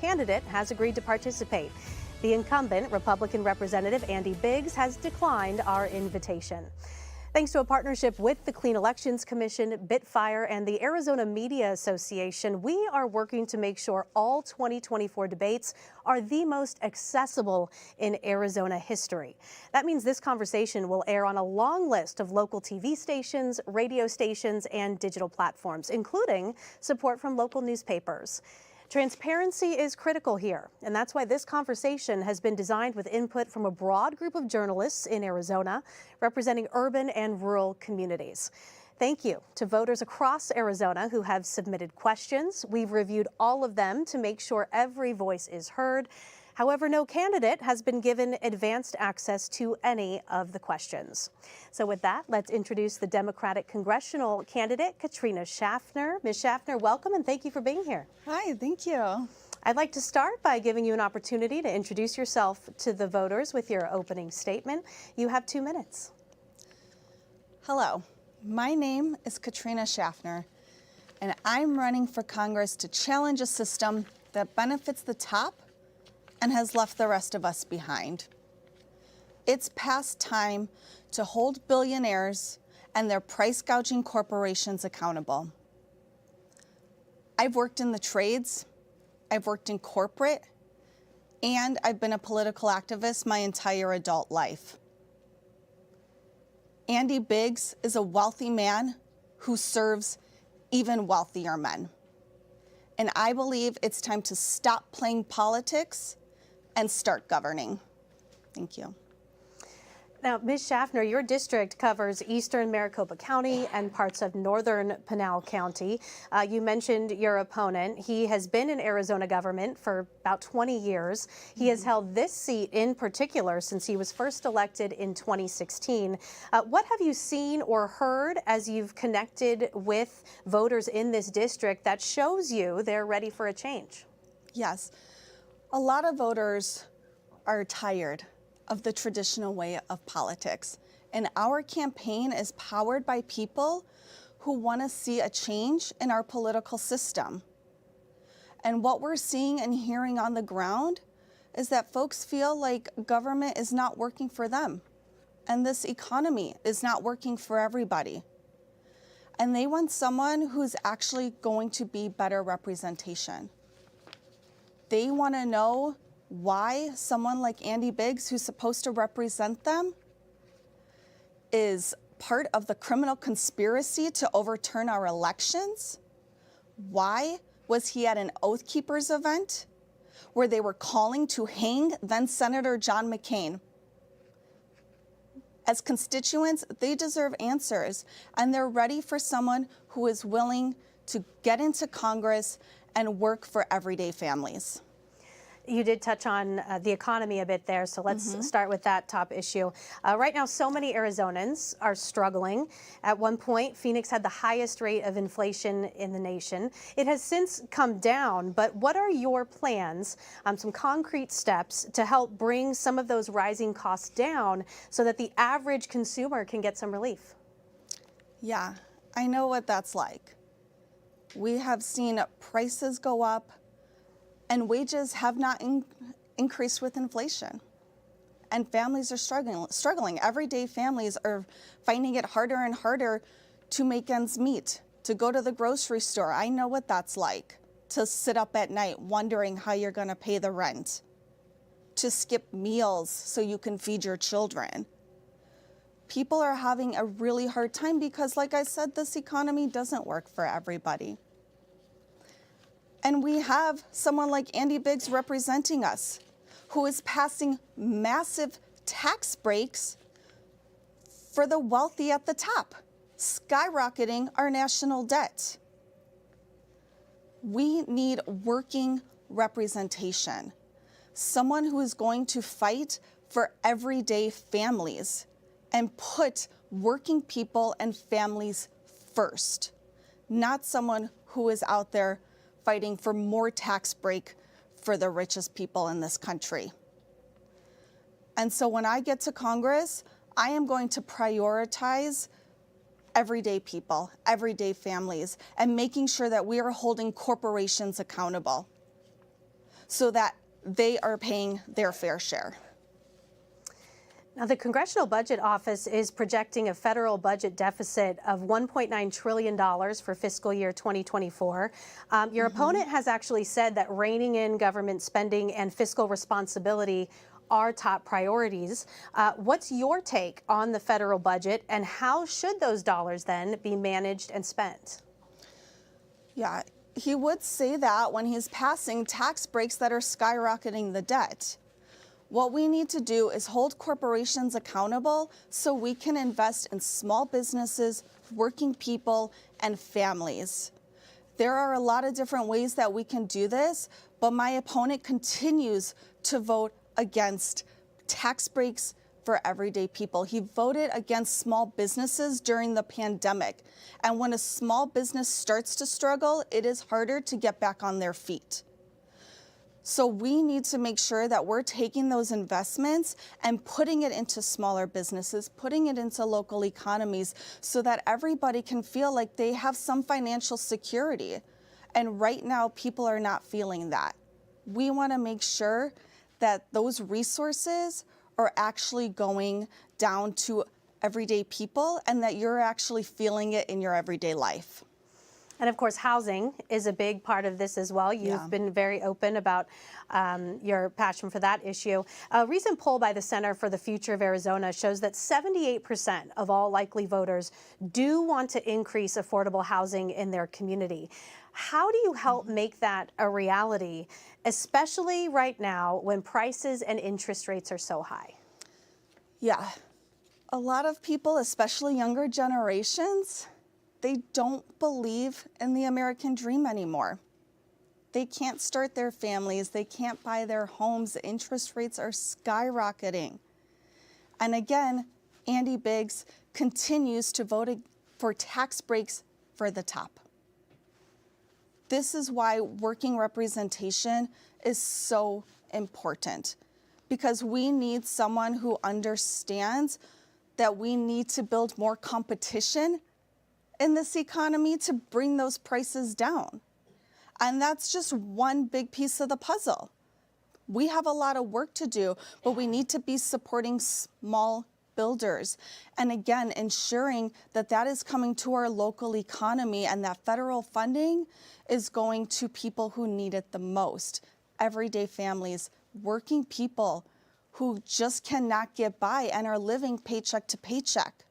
candidate has agreed to participate. The incumbent, Republican Representative Andy Biggs, has declined our invitation. Thanks to a partnership with the Clean Elections Commission, Bitfire, and the Arizona Media Association, we are working to make sure all 2024 debates are the most accessible in Arizona history. That means this conversation will air on a long list of local TV stations, radio stations, and digital platforms, including support from local newspapers. Transparency is critical here, and that's why this conversation has been designed with input from a broad group of journalists in Arizona, representing urban and rural communities. Thank you to voters across Arizona who have submitted questions. We've reviewed all of them to make sure every voice is heard. However, no candidate has been given advanced access to any of the questions. So with that, let's introduce the Democratic congressional candidate, Katrina Schaffner. Ms. Schaffner, welcome and thank you for being here. Hi, thank you. I'd like to start by giving you an opportunity to introduce yourself to the voters with your opening statement. You have 2 minutes. Hello, my name is Katrina Schaffner, and I'm running for Congress to challenge a system that benefits the top and has left the rest of us behind. It's past time to hold billionaires and their price-gouging corporations accountable. I've worked in the trades, I've worked in corporate, and I've been a political activist my entire adult life. Andy Biggs is a wealthy man who serves even wealthier men. And I believe it's time to stop playing politics and start governing. Thank you. Now, Ms. Schaffner, your district covers eastern Maricopa County and parts of northern Pinal County. You mentioned your opponent. He has been in Arizona government for about 20 years. He has held this seat in particular since he was first elected in 2016. What have you seen or heard as you've connected with voters in this district that shows you they're ready for a change? Yes. A lot of voters are tired of the traditional way of politics, and our campaign is powered by people who want to see a change in our political system. And what we're seeing and hearing on the ground is that folks feel like government is not working for them, and this economy is not working for everybody. And they want someone who's actually going to be better representation. They want to know why someone like Andy Biggs, who's supposed to represent them, is part of the criminal conspiracy to overturn our elections. Why was he at an Oath Keepers event where they were calling to hang then Senator John McCain? As constituents, they deserve answers, and they're ready for someone who is willing to get into Congress and work for everyday families. You did touch on the economy a bit there, so let's start with that top issue. Right now, so many Arizonans are struggling. At one point, Phoenix had the highest rate of inflation in the nation. It has since come down, but what are your plans, some concrete steps to help bring some of those rising costs down so that the average consumer can get some relief? Yeah, I know what that's like. We have seen prices go up, and wages have not increased with inflation. And families are struggling. Everyday families are finding it harder and harder to make ends meet, to go to the grocery store. I know what that's like, to sit up at night wondering how you're going to pay the rent, to skip meals so you can feed your children. People are having a really hard time because, like I said, this economy doesn't work for everybody. And we have someone like Andy Biggs representing us, who is passing massive tax breaks for the wealthy at the top, skyrocketing our national debt. We need working representation, someone who is going to fight for everyday families and put working people and families first, not someone who is out there fighting for more tax break for the richest people in this country. And so when I get to Congress, I am going to prioritize everyday people, everyday families, and making sure that we are holding corporations accountable. so that they are paying their fair share. Now, the Congressional Budget Office is projecting a federal budget deficit of $1.9 trillion for fiscal year 2024. Your opponent has actually said that reining in government spending and fiscal responsibility are top priorities. What's your take on the federal budget, and how should those dollars then be managed and spent? Yeah, he would say that when he's passing tax breaks that are skyrocketing the debt. What we need to do is hold corporations accountable so we can invest in small businesses, working people, and families. There are a lot of different ways that we can do this, but my opponent continues to vote against tax breaks for everyday people. He voted against small businesses during the pandemic. And when a small business starts to struggle, it is harder to get back on their feet. So we need to make sure that we're taking those investments and putting it into smaller businesses, putting it into local economies so that everybody can feel like they have some financial security. And right now, people are not feeling that. We want to make sure that those resources are actually going down to everyday people and that you're actually feeling it in your everyday life. And of course, housing is a big part of this as well. You've been very open about your passion for that issue. A recent poll by the Center for the Future of Arizona shows that 78% of all likely voters do want to increase affordable housing in their community. How do you help make that a reality, especially right now when prices and interest rates are so high? Yeah, a lot of people, especially younger generations, they don't believe in the American dream anymore. They can't start their families. They can't buy their homes. Interest rates are skyrocketing. And again, Andy Biggs continues to vote for tax breaks for the top. This is why working representation is so important, because we need someone who understands that we need to build more competition in this economy to bring those prices down. And that's just one big piece of the puzzle. We have a lot of work to do, but we need to be supporting small builders. And again, ensuring that that is coming to our local economy and that federal funding is going to people who need it the most. Everyday families, working people who just cannot get by and are living paycheck to paycheck.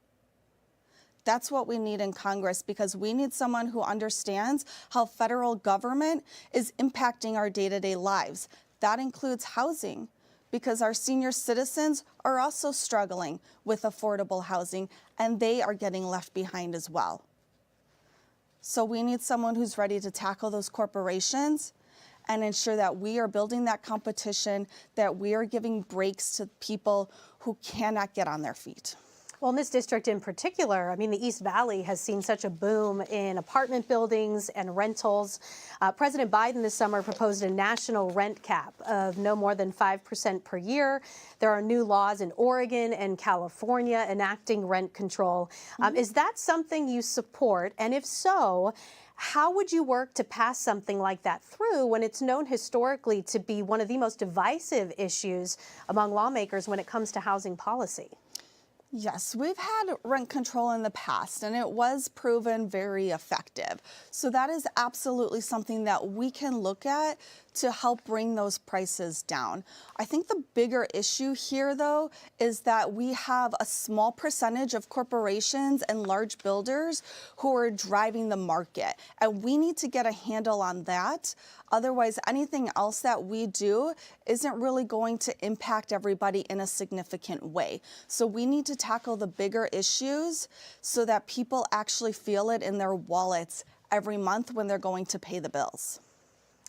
That's what we need in Congress, because we need someone who understands how federal government is impacting our day-to-day lives. That includes housing, because our senior citizens are also struggling with affordable housing, and they are getting left behind as well. So we need someone who's ready to tackle those corporations and ensure that we are building that competition, that we are giving breaks to people who cannot get on their feet. Well, in this district in particular, I mean, the East Valley has seen such a boom in apartment buildings and rentals. President Biden this summer proposed a national rent cap of no more than 5% per year. There are new laws in Oregon and California enacting rent control. Is that something you support? And if so, how would you work to pass something like that through when it's known historically to be one of the most divisive issues among lawmakers when it comes to housing policy? Yes, we've had rent control in the past, and it was proven very effective. So that is absolutely something that we can look at to help bring those prices down. I think the bigger issue here, though, is that we have a small percentage of corporations and large builders who are driving the market, and we need to get a handle on that. Otherwise, anything else that we do isn't really going to impact everybody in a significant way. So we need to tackle the bigger issues so that people actually feel it in their wallets every month when they're going to pay the bills.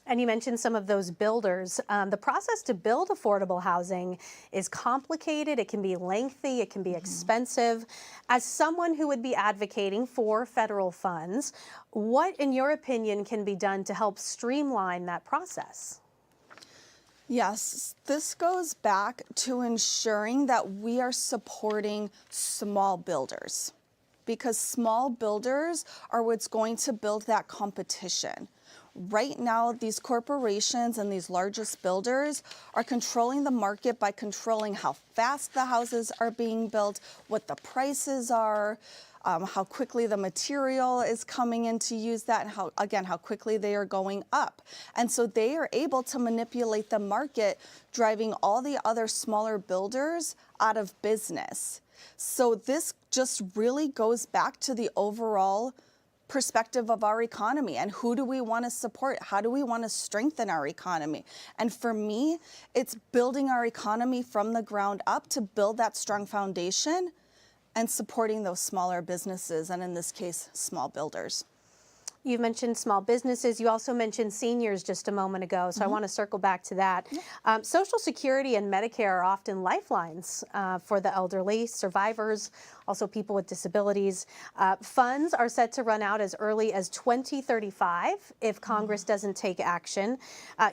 And you mentioned some of those builders. The process to build affordable housing is complicated. It can be lengthy. It can be expensive. As someone who would be advocating for federal funds, what, in your opinion, can be done to help streamline that process? Yes, this goes back to ensuring that we are supporting small builders, because small builders are what's going to build that competition. Right now, these corporations and these largest builders are controlling the market by controlling how fast the houses are being built, what the prices are, how quickly the material is coming in to use that, and how quickly they are going up. And so they are able to manipulate the market, driving all the other smaller builders out of business. So this just really goes back to the overall perspective of our economy and who do we want to support? How do we want to strengthen our economy? And for me, it's building our economy from the ground up to build that strong foundation and supporting those smaller businesses, and in this case, small builders. You mentioned small businesses. You also mentioned seniors just a moment ago, so I want to circle back to that. Social Security and Medicare are often lifelines for the elderly, survivors, also people with disabilities. Funds are set to run out as early as 2035 if Congress doesn't take action.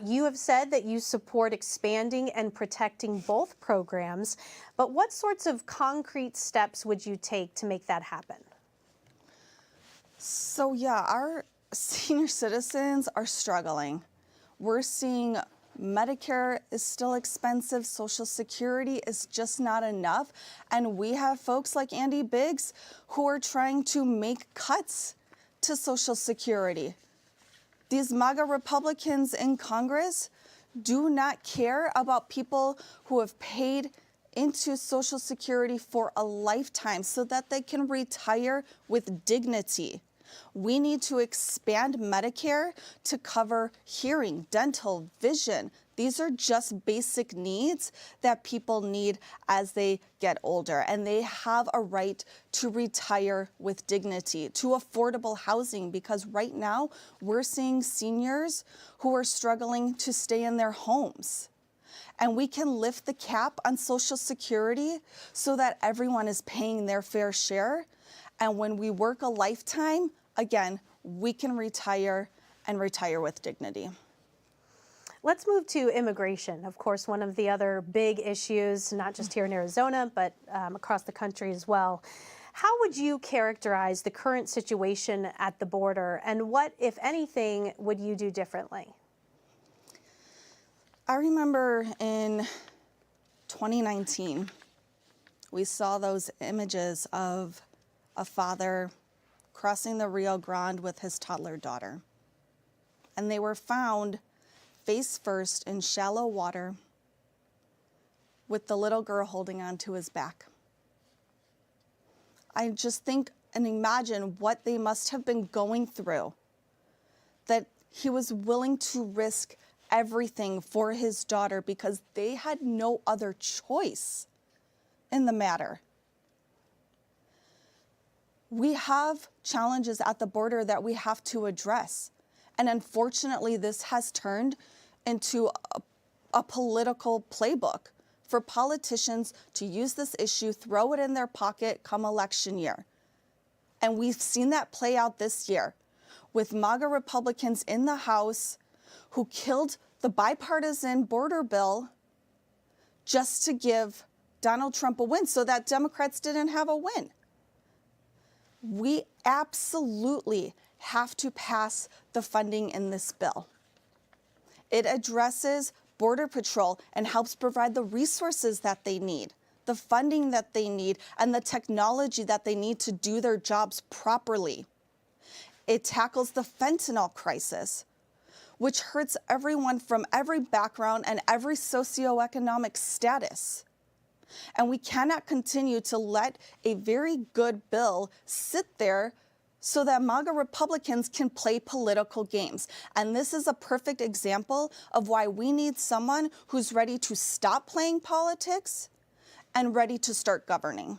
You have said that you support expanding and protecting both programs, but what sorts of concrete steps would you take to make that happen? So yeah, our senior citizens are struggling. We're seeing Medicare is still expensive, Social Security is just not enough, and we have folks like Andy Biggs who are trying to make cuts to Social Security. These MAGA Republicans in Congress do not care about people who have paid into Social Security for a lifetime so that they can retire with dignity. We need to expand Medicare to cover hearing, dental, vision. These are just basic needs that people need as they get older, and they have a right to retire with dignity, to affordable housing, because right now we're seeing seniors who are struggling to stay in their homes. And we can lift the cap on Social Security so that everyone is paying their fair share. And when we work a lifetime, again, we can retire and retire with dignity. Let's move to immigration. Of course, one of the other big issues, not just here in Arizona, but across the country as well. How would you characterize the current situation at the border, and what, if anything, would you do differently? I remember in 2019, we saw those images of a father crossing the Rio Grande with his toddler daughter. And they were found face first in shallow water with the little girl holding on to his back. I just think and imagine what they must have been going through, that he was willing to risk everything for his daughter because they had no other choice in the matter. We have challenges at the border that we have to address. And unfortunately, this has turned into a political playbook for politicians to use this issue, throw it in their pocket come election year. And we've seen that play out this year with MAGA Republicans in the House who killed the bipartisan border bill just to give Donald Trump a win so that Democrats didn't have a win. We absolutely have to pass the funding in this bill. It addresses Border Patrol and helps provide the resources that they need, the funding that they need, and the technology that they need to do their jobs properly. It tackles the fentanyl crisis, which hurts everyone from every background and every socioeconomic status. And we cannot continue to let a very good bill sit there so that MAGA Republicans can play political games. And this is a perfect example of why we need someone who's ready to stop playing politics and ready to start governing.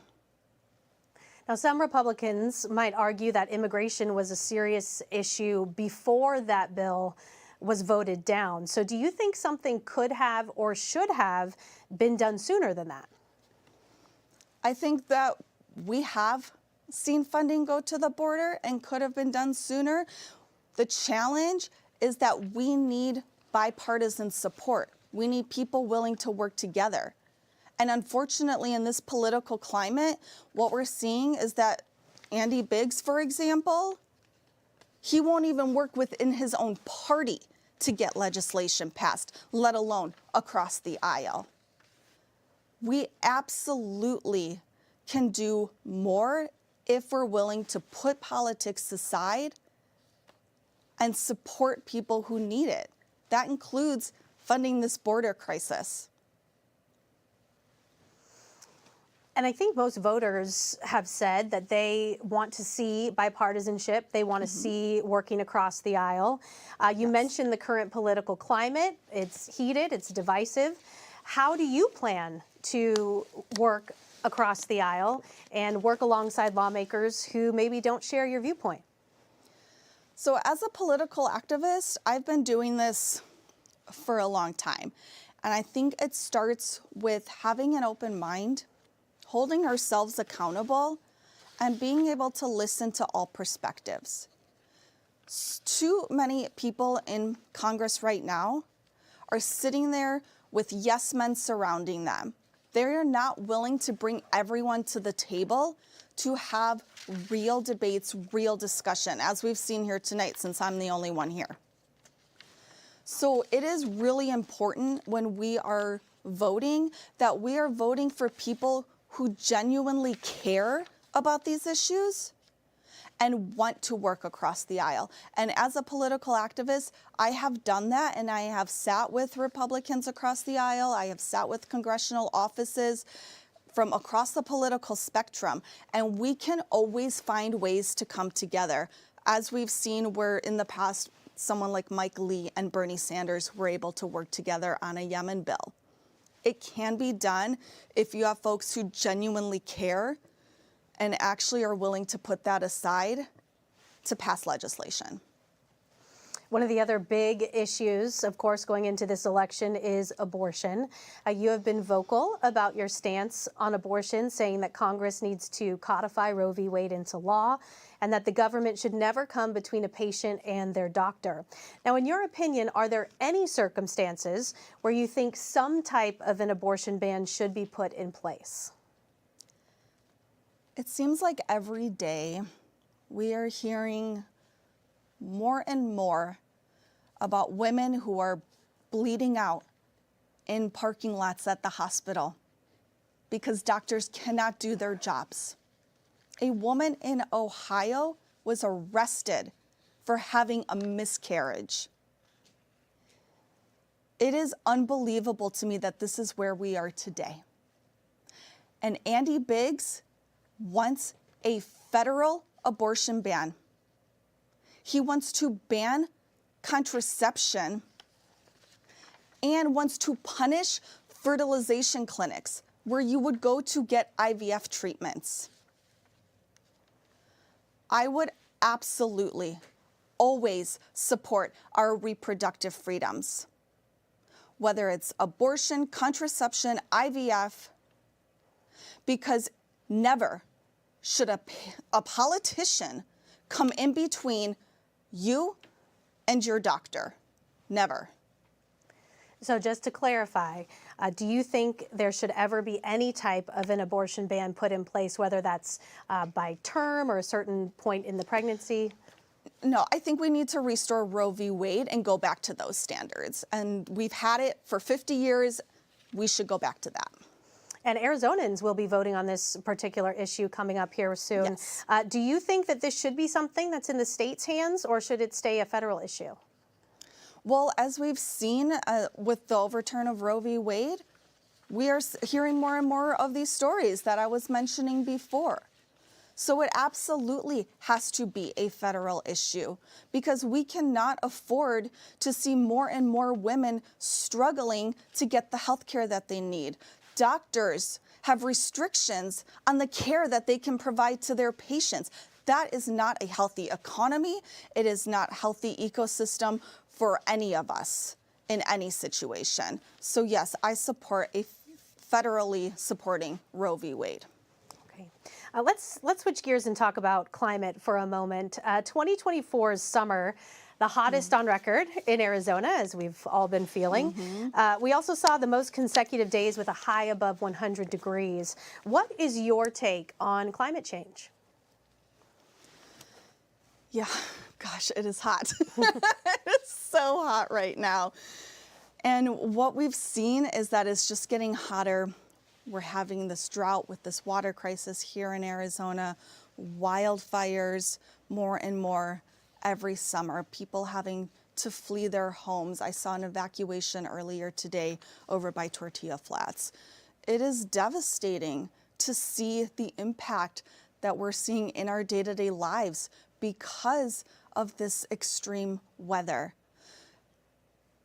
Now, some Republicans might argue that immigration was a serious issue before that bill was voted down. So do you think something could have or should have been done sooner than that? I think that we have seen funding go to the border and could have been done sooner. The challenge is that we need bipartisan support. We need people willing to work together. And unfortunately, in this political climate, what we're seeing is that Andy Biggs, for example, He won't even work within his own party to get legislation passed, let alone across the aisle. We absolutely can do more if we're willing to put politics aside and support people who need it. That includes funding this border crisis. And I think most voters have said that they want to see bipartisanship. They want to see working across the aisle. You mentioned the current political climate. It's heated, it's divisive. How do you plan to work across the aisle and work alongside lawmakers who maybe don't share your viewpoint? So as a political activist, I've been doing this for a long time. And I think it starts with having an open mind, holding ourselves accountable, and being able to listen to all perspectives. Too many people in Congress right now are sitting there with yes men surrounding them. They're not willing to bring everyone to the table to have real debates, real discussion, as we've seen here tonight, since I'm the only one here. So it is really important when we are voting that we are voting for people who genuinely care about these issues and want to work across the aisle. And as a political activist, I have done that, and I have sat with Republicans across the aisle. I have sat with congressional offices from across the political spectrum, and we can always find ways to come together. As we've seen where in the past, someone like Mike Lee and Bernie Sanders were able to work together on a Yemen bill. It can be done if you have folks who genuinely care and actually are willing to put that aside to pass legislation. One of the other big issues, of course, going into this election is abortion. You have been vocal about your stance on abortion, saying that Congress needs to codify Roe v. Wade into law and that the government should never come between a patient and their doctor. Now, in your opinion, are there any circumstances where you think some type of an abortion ban should be put in place? It seems like every day we are hearing more and more about women who are bleeding out in parking lots at the hospital because doctors cannot do their jobs. A woman in Ohio was arrested for having a miscarriage. It is unbelievable to me that this is where we are today. And Andy Biggs wants a federal abortion ban. He wants to ban contraception and wants to punish fertilization clinics where you would go to get IVF treatments. I would absolutely always support our reproductive freedoms, whether it's abortion, contraception, IVF, because never should a politician come in between you and your doctor. Never. So just to clarify, do you think there should ever be any type of an abortion ban put in place, whether that's by term or a certain point in the pregnancy? No, I think we need to restore Roe v. Wade and go back to those standards. And we've had it for 50 years. We should go back to that. And Arizonans will be voting on this particular issue coming up here soon. Yes. Do you think that this should be something that's in the state's hands, or should it stay a federal issue? Well, as we've seen with the overturn of Roe v. Wade, we are hearing more and more of these stories that I was mentioning before. So it absolutely has to be a federal issue because we cannot afford to see more and more women struggling to get the health care that they need. Doctors have restrictions on the care that they can provide to their patients. That is not a healthy economy. It is not a healthy ecosystem for any of us in any situation. So yes, I support a federally supporting Roe v. Wade. Okay. Let's switch gears and talk about climate for a moment. 2024's summer, the hottest on record in Arizona, as we've all been feeling. We also saw the most consecutive days with a high above 100 degrees. What is your take on climate change? Yeah, gosh, it is hot. It's so hot right now. And what we've seen is that it's just getting hotter. We're having this drought with this water crisis here in Arizona, wildfires more and more every summer, people having to flee their homes. I saw an evacuation earlier today over by Tortilla Flats. It is devastating to see the impact that we're seeing in our day-to-day lives because of this extreme weather.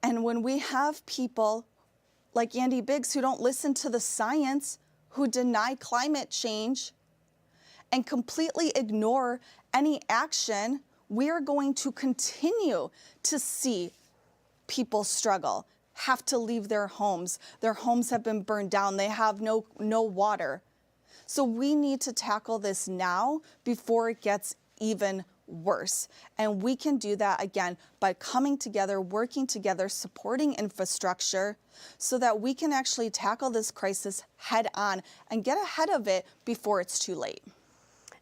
And when we have people like Andy Biggs who don't listen to the science, who deny climate change, and completely ignore any action, we are going to continue to see people struggle, have to leave their homes. Their homes have been burned down. They have no water. So we need to tackle this now before it gets even worse. And we can do that, again, by coming together, working together, supporting infrastructure so that we can actually tackle this crisis head on and get ahead of it before it's too late.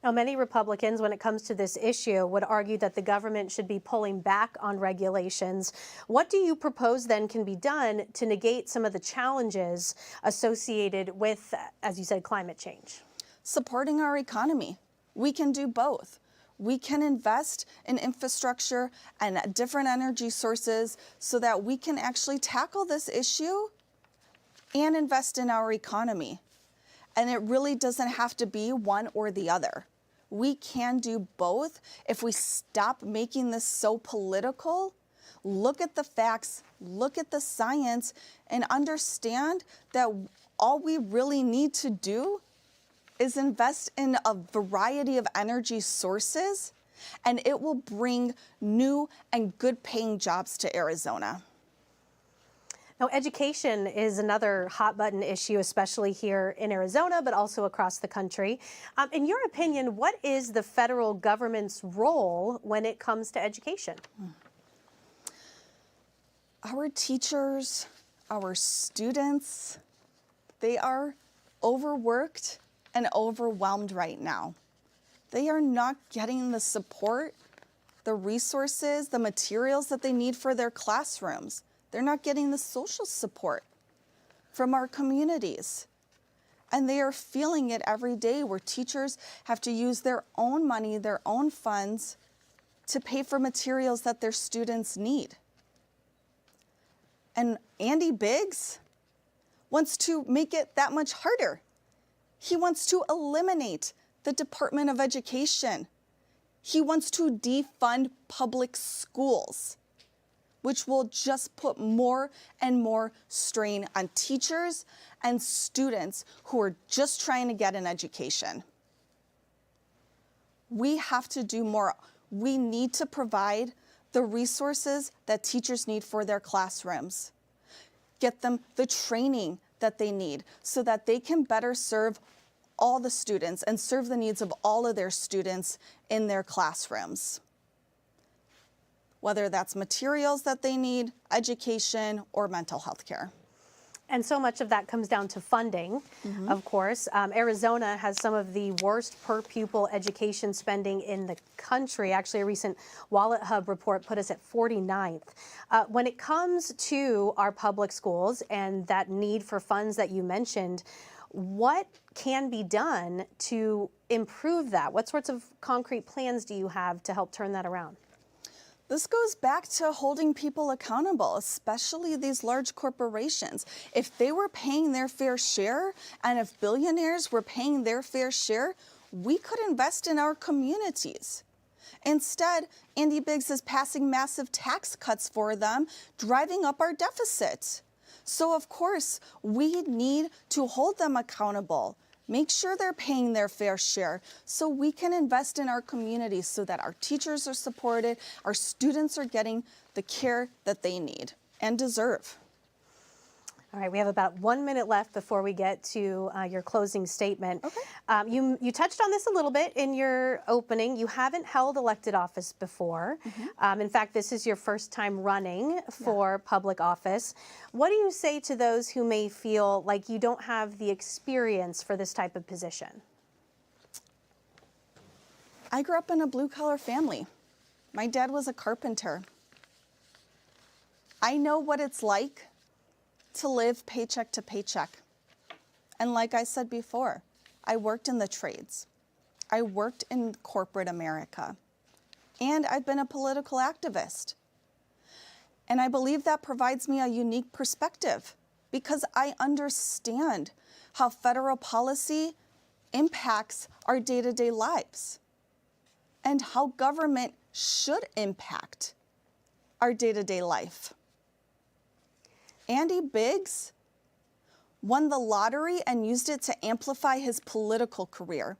Now, many Republicans, when it comes to this issue, would argue that the government should be pulling back on regulations. What do you propose then can be done to negate some of the challenges associated with, as you said, climate change? Supporting our economy. We can do both. We can invest in infrastructure and different energy sources so that we can actually tackle this issue and invest in our economy. And it really doesn't have to be one or the other. We can do both if we stop making this so political, look at the facts, look at the science, and understand that all we really need to do is invest in a variety of energy sources, and it will bring new and good paying jobs to Arizona. Now, education is another hot button issue, especially here in Arizona, but also across the country. In your opinion, what is the federal government's role when it comes to education? Our teachers, our students, they are overworked and overwhelmed right now. They are not getting the support, the resources, the materials that they need for their classrooms. They're not getting the social support from our communities. And they are feeling it every day where teachers have to use their own money, their own funds to pay for materials that their students need. And Andy Biggs wants to make it that much harder. He wants to eliminate the Department of Education. He wants to defund public schools, which will just put more and more strain on teachers and students who are just trying to get an education. We have to do more. We need to provide the resources that teachers need for their classrooms. Get them the training that they need so that they can better serve all the students and serve the needs of all of their students in their classrooms. Whether that's materials that they need, education, or mental health care. And so much of that comes down to funding, of course. Arizona has some of the worst per pupil education spending in the country. Actually, a recent Wallet Hub report put us at 49th. When it comes to our public schools and that need for funds that you mentioned, what can be done to improve that? What sorts of concrete plans do you have to help turn that around? This goes back to holding people accountable, especially these large corporations. If they were paying their fair share, and if billionaires were paying their fair share, we could invest in our communities. Instead, Andy Biggs is passing massive tax cuts for them, driving up our deficit. So of course, we need to hold them accountable. Make sure they're paying their fair share so we can invest in our communities so that our teachers are supported, our students are getting the care that they need and deserve. All right, we have about 1 minute left before we get to your closing statement. Okay. You touched on this a little bit in your opening. You haven't held elected office before. In fact, this is your first time running for public office. What do you say to those who may feel like you don't have the experience for this type of position? I grew up in a blue-collar family. My dad was a carpenter. I know what it's like to live paycheck to paycheck. And like I said before, I worked in the trades. I worked in corporate America. And I've been a political activist. And I believe that provides me a unique perspective because I understand how federal policy impacts our day-to-day lives and how government should impact our day-to-day life. Andy Biggs won the lottery and used it to amplify his political career.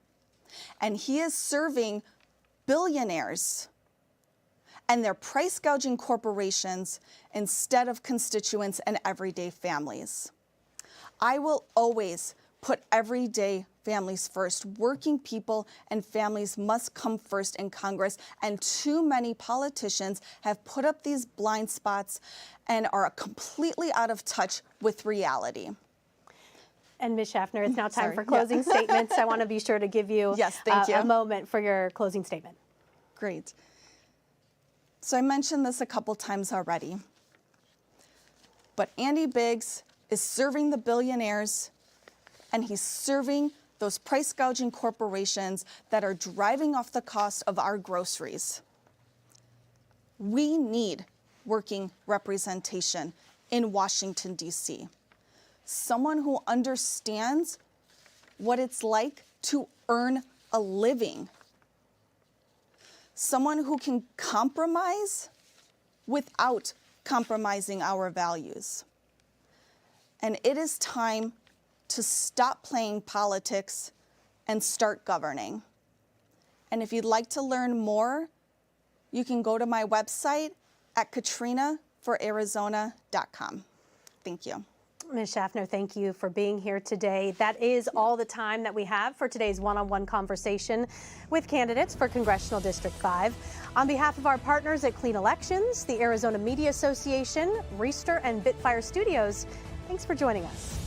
And he is serving billionaires and their price gouging corporations instead of constituents and everyday families. I will always put everyday families first. Working people and families must come first in Congress, and too many politicians have put up these blind spots and are completely out of touch with reality. And Ms. Schaffner, it's now time for closing statements. I want to be sure to give you, a moment for your closing statement. Great. So I mentioned this a couple times already, but Andy Biggs is serving the billionaires and he's serving those price gouging corporations that are driving off the cost of our groceries. We need working representation in Washington, D.C. Someone who understands what it's like to earn a living. Someone who can compromise without compromising our values. And it is time to stop playing politics and start governing. And if you'd like to learn more, you can go to my website at KatrinaForArizona.com. Thank you. Ms. Schaffner, thank you for being here today. That is all the time that we have for today's one-on-one conversation with candidates for Congressional District 5. On behalf of our partners at Clean Elections, the Arizona Media Association, Reister, and Bitfire Studios, thanks for joining us.